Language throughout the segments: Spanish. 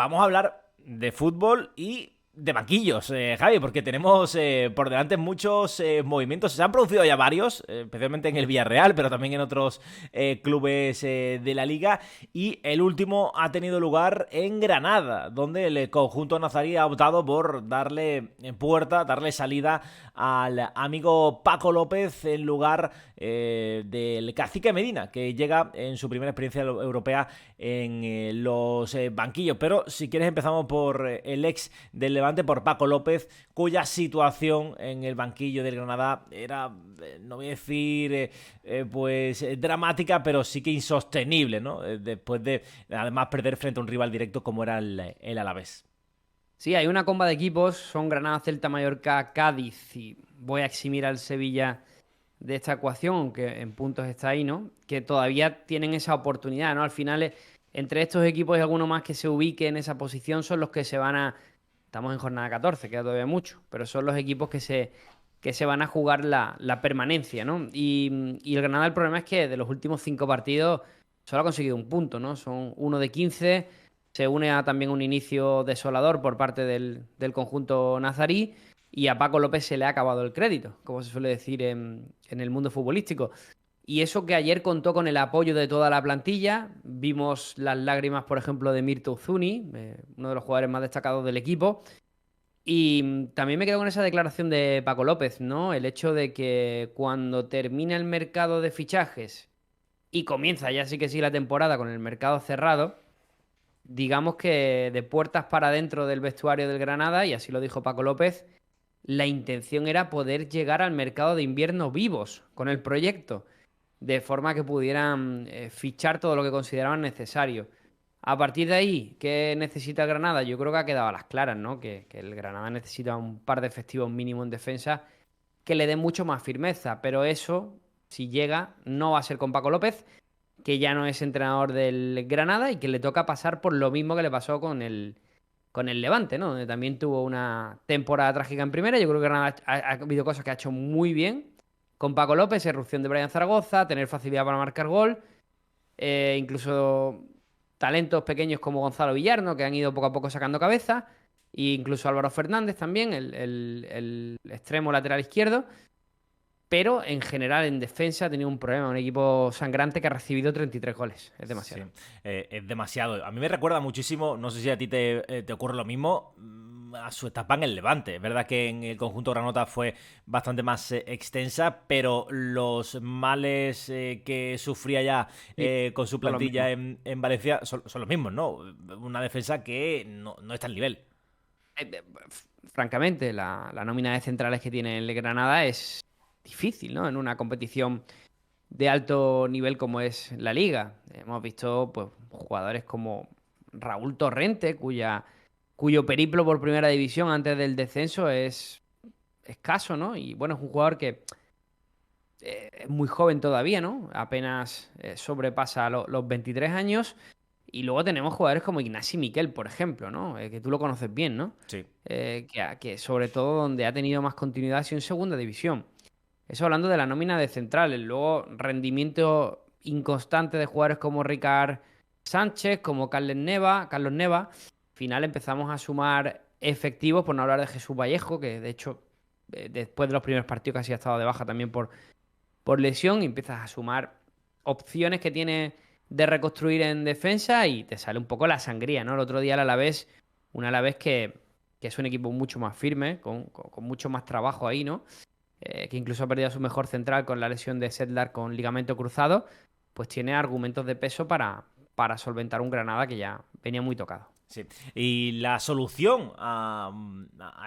vamos a hablar de fútbol y de banquillos, Javi, porque tenemos por delante muchos movimientos. Se han producido ya varios, especialmente en el Villarreal, pero también en otros clubes de la liga. Y el último ha tenido lugar en Granada, donde el conjunto nazarí ha optado por darle puerta, darle salida al amigo Paco López en lugar del Cacique Medina, que llega en su primera experiencia europea en los banquillos. Pero si quieres empezamos por el ex del Levante, por Paco López, cuya situación en el banquillo del Granada era, no voy a decir pues dramática, pero sí que insostenible, ¿no? Después de además perder frente a un rival directo como era el Alavés. Sí, hay una comba de equipos, son Granada, Celta, Mallorca, Cádiz y voy a eximir al Sevilla de esta ecuación, aunque en puntos está ahí, ¿no? Que todavía tienen esa oportunidad, ¿no? Al final, entre estos equipos y alguno más que se ubique en esa posición son los que se van a... Estamos en jornada 14, queda todavía mucho, pero son los equipos que se van a jugar la permanencia, ¿no? Y el Granada, el problema es que de los últimos 5 partidos solo ha conseguido un punto, ¿no? Son uno de 15. Se une a también un inicio desolador por parte del conjunto nazarí y a Paco López se le ha acabado el crédito, como se suele decir en el mundo futbolístico. Y eso que ayer contó con el apoyo de toda la plantilla, vimos las lágrimas, por ejemplo, de Mirto Uzuni, uno de los jugadores más destacados del equipo. Y también me quedo con esa declaración de Paco López, ¿no? El hecho de que cuando termina el mercado de fichajes y comienza ya sí que sí la temporada con el mercado cerrado, digamos que de puertas para adentro del vestuario del Granada, y así lo dijo Paco López, la intención era poder llegar al mercado de invierno vivos con el proyecto, de forma que pudieran fichar todo lo que consideraban necesario. A partir de ahí, ¿qué necesita el Granada? Yo creo que ha quedado a las claras, ¿no? Que el Granada necesita un par de efectivos mínimo en defensa que le den mucho más firmeza, pero eso, si llega, no va a ser con Paco López, que ya no es entrenador del Granada y que le toca pasar por lo mismo que le pasó con el Levante, ¿no? Donde también tuvo una temporada trágica en primera. Yo creo que Granada ha habido cosas que ha hecho muy bien. Con Paco López, erupción de Brian Zaragoza, tener facilidad para marcar gol, incluso talentos pequeños como Gonzalo Villar, ¿no? Que han ido poco a poco sacando cabeza, e incluso Álvaro Fernández también, el extremo lateral izquierdo. Pero en general en defensa ha tenido un problema, un equipo sangrante que ha recibido 33 goles. Es Sí, demasiado. es demasiado. A mí me recuerda muchísimo, no sé si a ti te ocurre lo mismo, a su etapa en el Levante. Es verdad que en el conjunto Granota fue bastante más extensa, pero los males que sufría ya Sí, con su son los plantilla mismos. en Valencia son los mismos, ¿no? Una defensa que no está al nivel. Francamente, la nómina de centrales que tiene el Granada es difícil, ¿no? En una competición de alto nivel como es la Liga. Hemos visto pues, jugadores como Raúl Torrente, cuyo periplo por primera división antes del descenso es escaso, ¿no? Y bueno, es un jugador que es muy joven todavía, ¿no? Apenas sobrepasa los 23 años. Y luego tenemos jugadores como Ignasi Miquel, por ejemplo, ¿no? Que tú lo conoces bien, ¿no? Sí. Que sobre todo donde ha tenido más continuidad ha sido en segunda división. Eso hablando de la nómina de centrales. Luego, rendimiento inconstante de jugadores como Ricard Sánchez, como Carlos Neva. Al final empezamos a sumar efectivos, por no hablar de Jesús Vallejo, que de hecho, después de los primeros partidos casi ha estado de baja también por lesión, y empiezas a sumar opciones que tiene de reconstruir en defensa y te sale un poco la sangría, ¿no? El otro día el Alavés, un Alavés que es un equipo mucho más firme, con mucho más trabajo ahí, ¿no? Que incluso ha perdido a su mejor central con la lesión de Sedlar con ligamento cruzado, pues tiene argumentos de peso para solventar un Granada que ya venía muy tocado. Sí. Y la solución a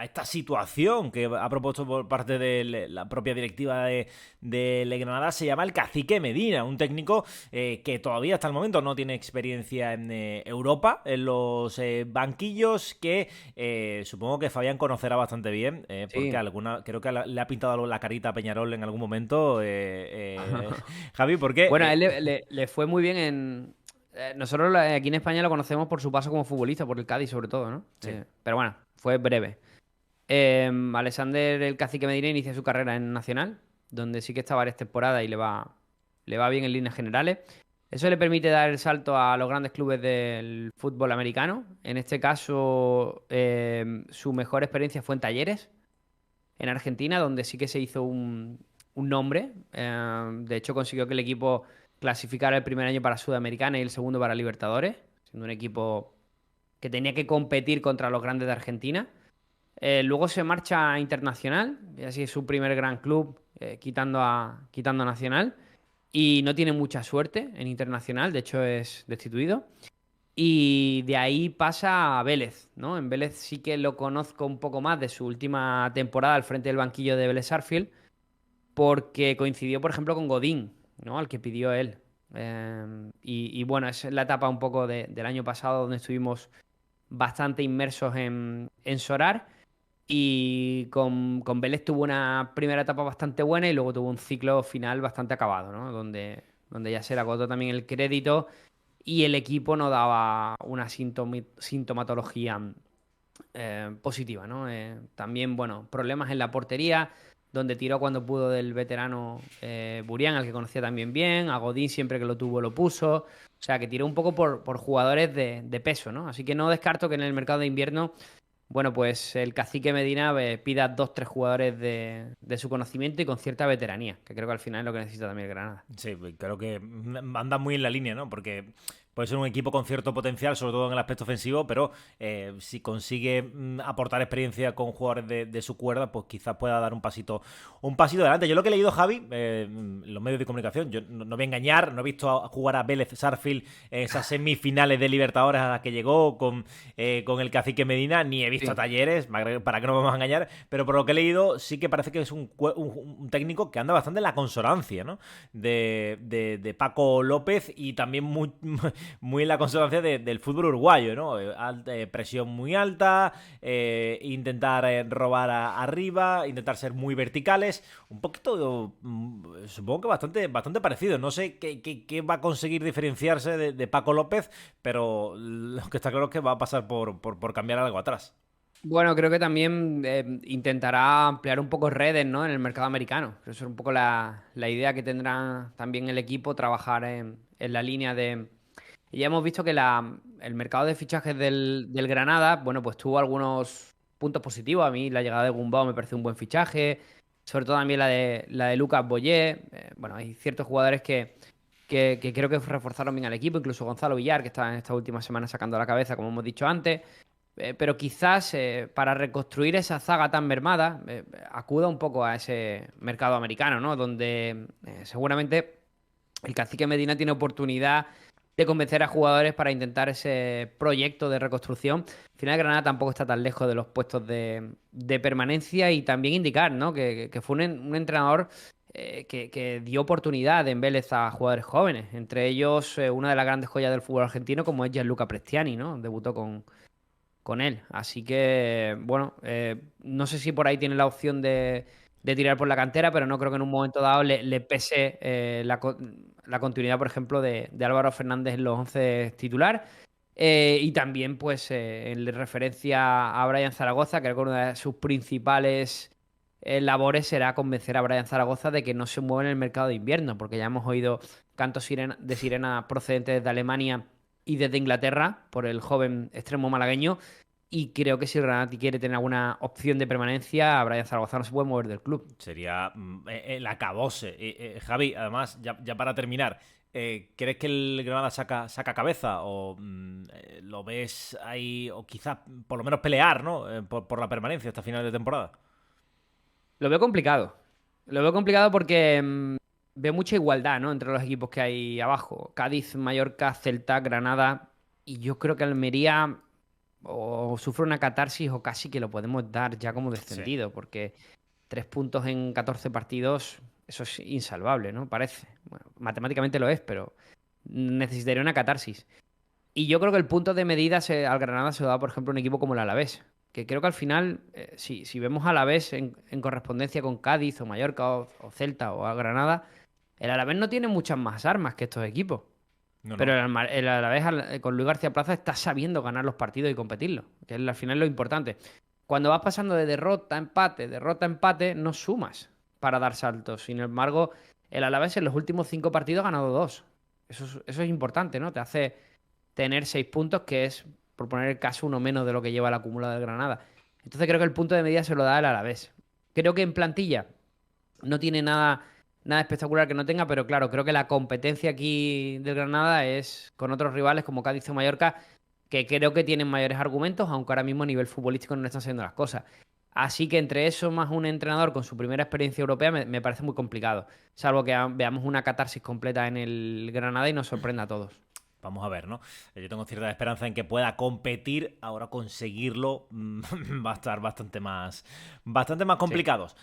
esta situación que ha propuesto por parte de la propia directiva de Granada se llama el Cacique Medina, un técnico que todavía hasta el momento no tiene experiencia en Europa, en los banquillos, que supongo que Fabián conocerá bastante bien, porque Sí. creo que le ha pintado la carita a Peñarol en algún momento. Javi, ¿por qué? Bueno, a él le fue muy bien en... nosotros aquí en España lo conocemos por su paso como futbolista, por el Cádiz sobre todo, ¿no? Sí. Pero bueno, fue breve. Alexander el Cacique Medina inicia su carrera en Nacional, donde sí que está varias temporadas y le va bien en líneas generales. Eso le permite dar el salto a los grandes clubes del fútbol americano. En este caso, su mejor experiencia fue en Talleres, en Argentina, donde sí que se hizo un nombre. De hecho, consiguió que el equipo clasificara el primer año para Sudamericana y el segundo para Libertadores, siendo un equipo que tenía que competir contra los grandes de Argentina. Luego se marcha a Internacional, y así es su primer gran club, quitando a Nacional. Y no tiene mucha suerte en Internacional, de hecho es destituido. Y de ahí pasa a Vélez, ¿no? En Vélez sí que lo conozco un poco más de su última temporada al frente del banquillo de Vélez Sarsfield, porque coincidió, por ejemplo, con Godín, ¿no? Al que pidió él. Y bueno, es la etapa un poco del año pasado donde estuvimos bastante inmersos en Sorar. Y con Vélez tuvo una primera etapa bastante buena y luego tuvo un ciclo final bastante acabado, ¿no? Donde ya se le agotó también el crédito y el equipo no daba una sintomatología positiva, ¿no? También, bueno, problemas en la portería, donde tiró cuando pudo del veterano Burián, al que conocía también bien, a Godín siempre que lo tuvo lo puso, o sea, que tiró un poco por jugadores de peso, ¿no? Así que no descarto que en el mercado de invierno, bueno, pues el cacique Medina pida dos, tres jugadores de su conocimiento y con cierta veteranía, que creo que al final es lo que necesita también el Granada. Sí, creo que anda muy en la línea, ¿no? Porque puede ser un equipo con cierto potencial, sobre todo en el aspecto ofensivo, pero si consigue aportar experiencia con jugadores de su cuerda, pues quizás pueda dar un pasito adelante. Yo lo que he leído, Javi, en los medios de comunicación, yo no voy a engañar, no he visto jugar a Vélez Sarsfield en esas semifinales de Libertadores a las que llegó con el cacique Medina, ni he visto a Sí. Talleres, para que no vamos a engañar, pero por lo que he leído sí que parece que es un técnico que anda bastante en la consonancia, ¿no? De Paco López y también muy en la consonancia del fútbol uruguayo, ¿no? Presión muy alta, intentar robar arriba, intentar ser muy verticales, un poquito, supongo que bastante parecido. No sé qué va a conseguir diferenciarse de Paco López, pero lo que está claro es que va a pasar por cambiar algo atrás. Bueno, creo que también intentará ampliar un poco redes, ¿no? En el mercado americano. Eso es un poco la idea que tendrá también el equipo, trabajar en la línea de... Ya hemos visto que el mercado de fichajes del Granada, bueno, pues tuvo algunos puntos positivos. A mí la llegada de Gumbau me parece un buen fichaje. Sobre todo también la de Lucas Boyé. Bueno, hay ciertos jugadores que creo que reforzaron bien al equipo. Incluso Gonzalo Villar, que está en esta última semana sacando la cabeza, como hemos dicho antes. Pero quizás para reconstruir esa zaga tan mermada, acuda un poco a ese mercado americano, ¿no? Donde seguramente el cacique Medina tiene oportunidad de convencer a jugadores para intentar ese proyecto de reconstrucción. Al final, Granada tampoco está tan lejos de los puestos de permanencia y también indicar, ¿no? Que fue un entrenador que dio oportunidad en Vélez a jugadores jóvenes, entre ellos una de las grandes joyas del fútbol argentino como es Gianluca Prestiani, ¿no? Debutó con él. Así que, bueno, no sé si por ahí tiene la opción de tirar por la cantera, pero no creo que en un momento dado le pese la continuidad, por ejemplo, de Álvaro Fernández en los 11 titular. Y también, pues, en referencia a Brian Zaragoza, creo que una de sus principales labores será convencer a Brian Zaragoza de que no se mueva en el mercado de invierno, porque ya hemos oído cantos de sirena procedentes de Alemania y desde Inglaterra por el joven extremo malagueño. Y creo que si el Granada quiere tener alguna opción de permanencia, Brian Zaragoza no se puede mover del club. Sería el acabose. Javi, además, ya para terminar, ¿crees que el Granada saca cabeza? ¿O lo ves ahí, o quizás por lo menos pelear, ¿no? Por la permanencia hasta final de temporada. Lo veo complicado. Lo veo complicado porque veo mucha igualdad, ¿no? Entre los equipos que hay abajo. Cádiz, Mallorca, Celta, Granada. Y yo creo que Almería o sufre una catarsis o casi que lo podemos dar ya como Sí. descendido, porque 3 puntos en 14 partidos, eso es insalvable, ¿no? Parece. Bueno, matemáticamente lo es, pero necesitaría una catarsis. Y yo creo que el punto de medida al Granada se lo da, por ejemplo, un equipo como el Alavés. Que creo que al final, si vemos a Alavés en correspondencia con Cádiz o Mallorca o Celta o a Granada, el Alavés no tiene muchas más armas que estos equipos. No, Pero no. el Alavés con Luis García Plaza está sabiendo ganar los partidos y competirlos, que es al final lo importante. Cuando vas pasando de derrota a empate, no sumas para dar saltos. Sin embargo, el Alavés en los últimos 5 partidos ha ganado 2. Eso es importante, ¿no? Te hace tener 6 puntos, que es, por poner el caso, uno menos de lo que lleva el acumulado del Granada. Entonces creo que el punto de medida se lo da el Alavés. Creo que en plantilla no tiene nada espectacular que no tenga, pero claro, creo que la competencia aquí del Granada es con otros rivales como Cádiz o Mallorca, que creo que tienen mayores argumentos, aunque ahora mismo a nivel futbolístico no le están haciendo las cosas. Así que entre eso más un entrenador con su primera experiencia europea me parece muy complicado, salvo que veamos una catarsis completa en el Granada y nos sorprenda a todos. Vamos a ver, ¿no? Yo tengo cierta esperanza en que pueda competir. Ahora conseguirlo va a estar bastante más Sí. complicados.